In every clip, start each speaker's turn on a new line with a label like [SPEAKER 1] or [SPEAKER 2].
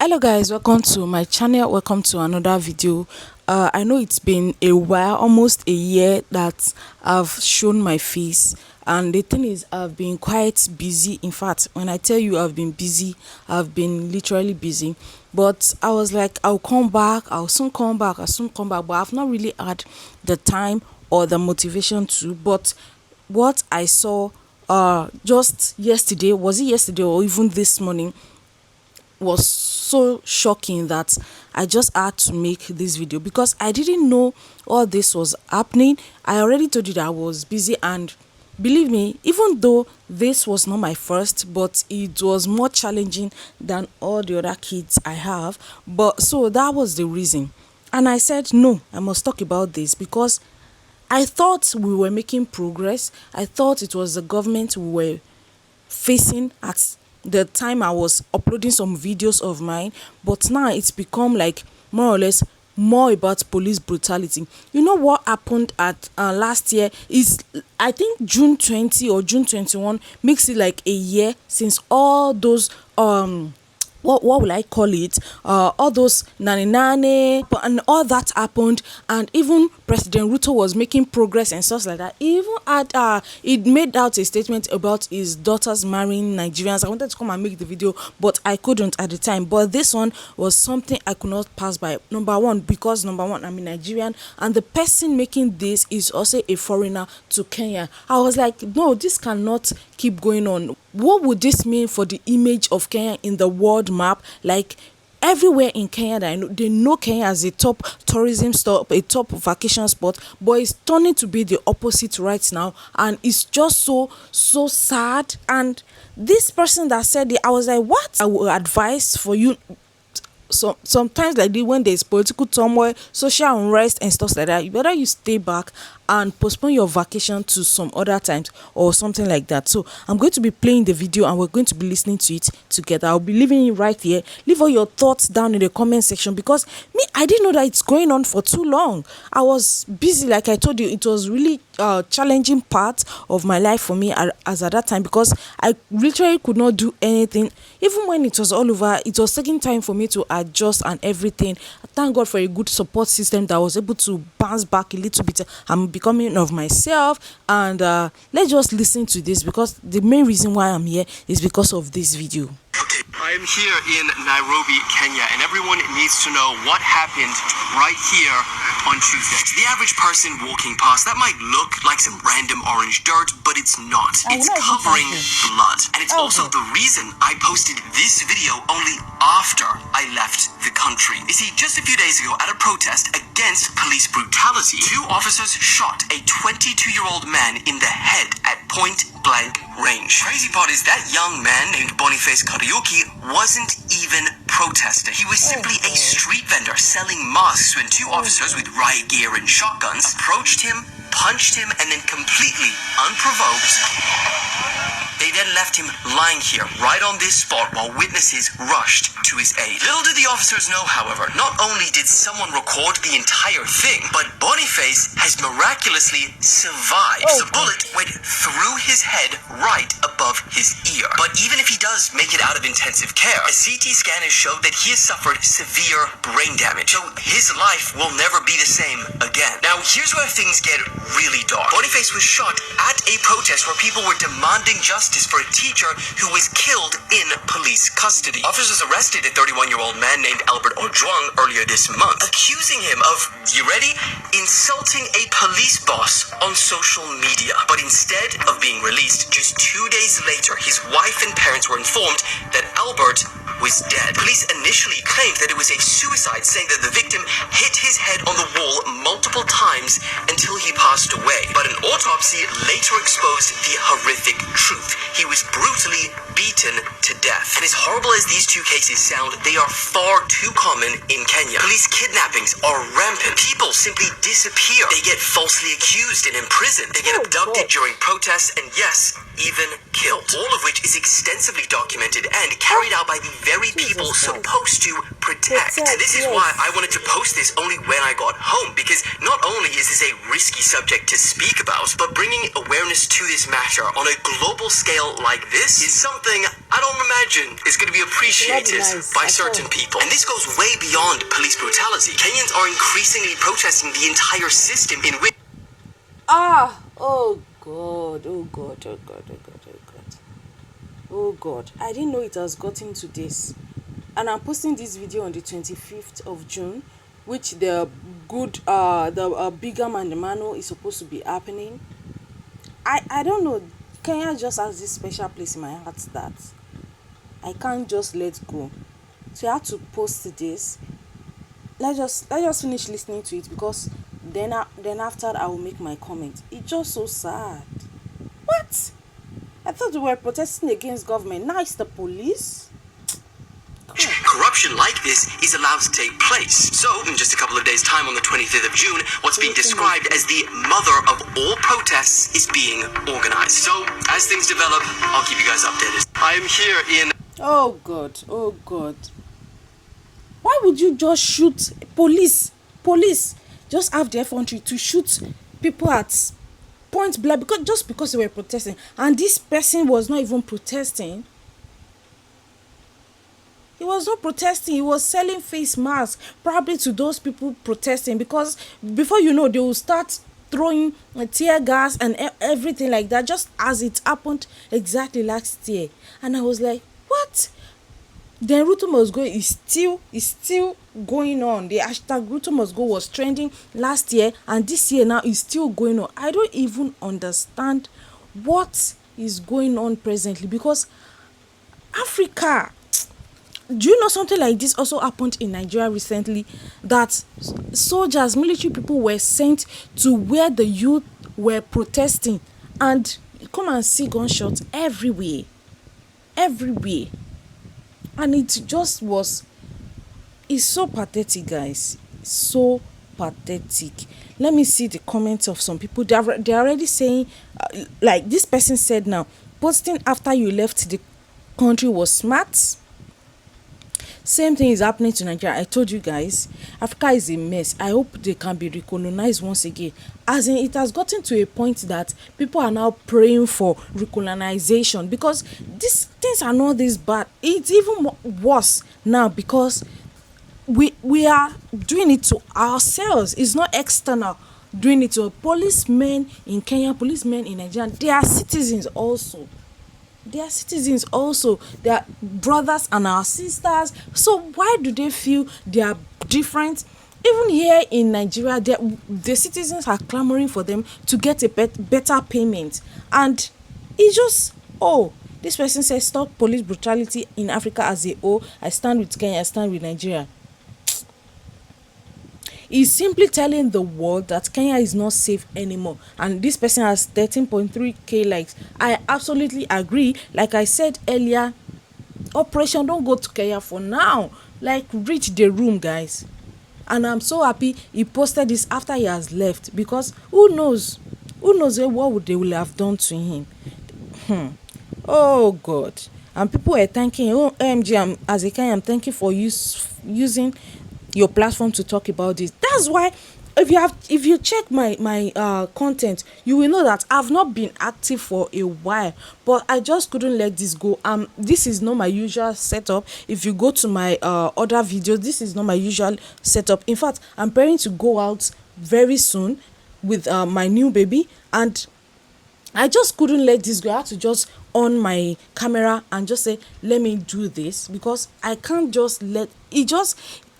[SPEAKER 1] Hello guys, welcome to my channel. Welcome to another video. I know it's been a while, almost a year that I've shown my face, and the thing is I've been quite busy. In fact, when I tell you I've been busy, I've been literally busy. But I was like, I'll come back, I'll soon come back, but I've not really had the time or the motivation to. But what I saw just yesterday, was it yesterday or even this morning, was so shocking that I just had to make this video because I didn't know all this was happening. I already told you that I was busy, and believe me, even though this was not my first, but it was more challenging than all the other kids I have. But so that was the reason. And I said, no, I must talk about this because I thought we were making progress. I thought it was the government we were facing at the time I was uploading some videos of mine, but now it's become like more or less more about police brutality. You know what happened at last year is, I think June 20 or June 21 makes it like a year since all those what will I call it? All those nani and all that happened, and even President Ruto was making progress and stuff like that. He even had it made out a statement about his daughters marrying Nigerians. I wanted to come and make the video, but I couldn't at the time. But this one was something I could not pass by. Number one, because I'm a Nigerian, and the person making this is also a foreigner to Kenya. I was like, no, this cannot keep going on. What would this mean for the image of Kenya in the world map? Like, everywhere in Kenya that I know, they know Kenya as a top tourism stop, a top vacation spot, but it's turning to be the opposite right now, and it's just so sad. And this person that said it, I was like, what? I would advise for you. So sometimes like this, when there's political turmoil, social unrest and stuff like that, whether you stay back and postpone your vacation to some other times or something like that. So I'm going to be playing the video and we're going to be listening to it together. I'll be leaving it right here. Leave all your thoughts down in the comment section, because me, I didn't know that it's going on for too long. I was busy, like I told you. It was really challenging part of my life for me as at that time, because I literally could not do anything. Even when it was all over, it was taking time for me to adjust and everything. Thank God for a good support system that was able to bounce back a little bit. I'm becoming of myself, and let's just listen to this, because the main reason why I'm here is because of this video.
[SPEAKER 2] Okay, I am here in Nairobi, Kenya, and everyone needs to know what happened right here on Tuesday. To the average person walking past, that might look like some random orange dirt, but it's not. It's covering blood. And it's also the reason I posted this video only after I left the country. You see, just a few days ago at a protest against police brutality, 2 officers shot a 22-year-old man in the head at point blank range. Crazy part is that young man named Boniface wasn't even protesting. He was simply a street vendor selling masks when 2 officers with riot gear and shotguns approached him, punched him, and then completely unprovoked, they then left him lying here right on this spot while witnesses rushed to his aid. Little did the officers know, however, not only did someone record the entire thing, but Boniface has miraculously survived. The bullet went through his head right above his ear. But even if he does make it out of intensive care, a CT scan has showed that he has suffered severe brain damage, so his life will never be the same again. Now, here's where things get really dark. Boniface was shot at a protest where people were demanding justice for a teacher who was killed in police custody. Officers arrested a 31-year-old man named Albert Ojwang earlier this month, accusing him of, you ready, insulting a police boss on social media. But instead of being released, just 2 days later, his wife and parents were informed that Albert was dead. Police initially claimed that it was a suicide, saying that the victim hit his head on the wall multiple times until he passed away. But an autopsy later exposed the horrific truth. He was brutally beaten to death. And as horrible as these 2 cases sound, they are far too common in Kenya. Police kidnappings are rampant. People simply disappear. They get falsely accused and imprisoned. They get abducted during protests, and yes, even killed. All of which is extensively documented and carried out by the very people
[SPEAKER 1] Jesus Christ.
[SPEAKER 2] supposed to protect. This is
[SPEAKER 1] Yes.
[SPEAKER 2] why I wanted to post this only when I got home, because not only is this a risky subject to speak about, but bringing awareness to this matter on a global scale like this is something I don't imagine is going to be appreciated
[SPEAKER 1] nice
[SPEAKER 2] by
[SPEAKER 1] at
[SPEAKER 2] certain
[SPEAKER 1] all.
[SPEAKER 2] people. And this goes way beyond police brutality. Kenyans are increasingly protesting the entire system in which
[SPEAKER 1] Oh God, oh God, oh God, oh God, oh God. Oh God, I didn't know it has gotten to this. And I'm posting this video on the 25th of June, which the bigger man, the manual is supposed to be happening. I don't know. Kenya just has this special place in my heart that I can't just let go. So I had to post this. Let's just finish listening to it, because then after I will make my comment. It's just so sad. What? I thought we were protesting against government. Now it's the police.
[SPEAKER 2] corruption like this is allowed to take place. So, in just a couple of days' time on the 25th of June, what's being described as the mother of all protests is being organized. So, as things develop, I'll keep you guys updated. I am here in...
[SPEAKER 1] Oh God, oh God. Why would you just shoot police just have the effrontery to shoot people at point blank because they were protesting, and this person was not even protesting. He was not protesting. He was selling face masks, probably to those people protesting, because before you know, they will start throwing tear gas and everything like that, just as it happened exactly last year. And I was like, what? Then Ruto Must Go is still going on. The hashtag Ruto Must Go was trending last year, and this year now is still going on. I don't even understand what is going on presently, because Africa, do you know something like this also happened in Nigeria recently, that soldiers, military people were sent to where the youth were protesting, and come and see gunshots everywhere. And it just was, it's so pathetic, guys. So pathetic. Let me see the comments of some people. They're already saying, like this person said now, posting after you left the country was smart. Same thing is happening to Nigeria. I told you guys, Africa is a mess. I hope they can be recolonized once again. As in, it has gotten to a point that people are now praying for recolonization, because these things are not this bad. It's even worse now, because we are doing it to ourselves. It's not external doing it to policemen in Kenya, policemen in Nigeria. They are citizens also. They are brothers and our sisters. So why do they feel they are different? Even here in Nigeria, the citizens are clamoring for them to get a better payment. And it's just, this person says stop police brutality in Africa as a whole. I stand with Kenya, I stand with Nigeria. Is simply telling the world that Kenya is not safe anymore. And this person has 13.3k likes. I absolutely agree. Like I said earlier, Operation Don't Go to Kenya for now. Like, reach the room, guys. And I'm so happy he posted this after he has left, because who knows what they will have done to him. Oh God. And people are thanking, OMG, as a Kenyan, I'm thank you for using your platform to talk about this. That's why if you check my content, you will know that I've not been active for a while, but I just couldn't let this go. This is not my usual setup. If you go to my other videos, this is not my usual setup. In fact, I'm planning to go out very soon with my new baby, and I just couldn't let this go. I had to just on my camera and just say, let me do this, because I can't just let it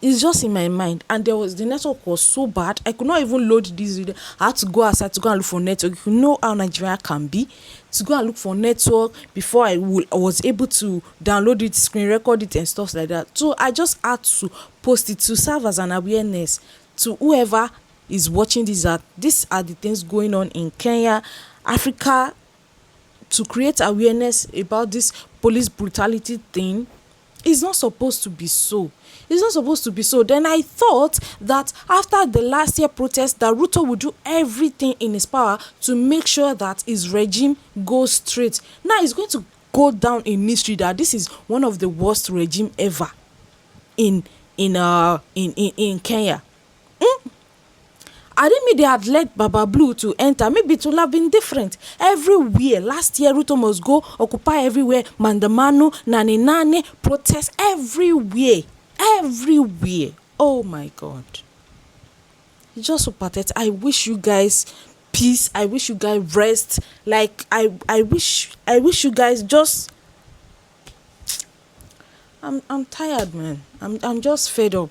[SPEAKER 1] it's just in my mind. And the network was so bad, I could not even load this video. I had to go outside to go and look for network. You know how Nigeria can be, to go and look for network before I was able to download it, screen record it and stuff like that. So I just had to post it to serve as an awareness to whoever is watching this, that these are the things going on in Kenya, Africa, to create awareness about this police brutality thing. It's not supposed to be so. It's not supposed to be so. Then I thought that after the last year protest, that Ruto would do everything in his power to make sure that his regime goes straight. Now he's going to go down in history that this is one of the worst regime ever in Kenya. I didn't mean they had let Baba Blue to enter. Maybe it would have been different. Everywhere. Last year, Ruto must go, occupy everywhere. Mandamano, Nane, protest everywhere. Everywhere. Oh my God. It's just so pathetic. I wish you guys peace. I wish you guys rest. Like, I wish you guys just... I'm tired, man. I'm just fed up.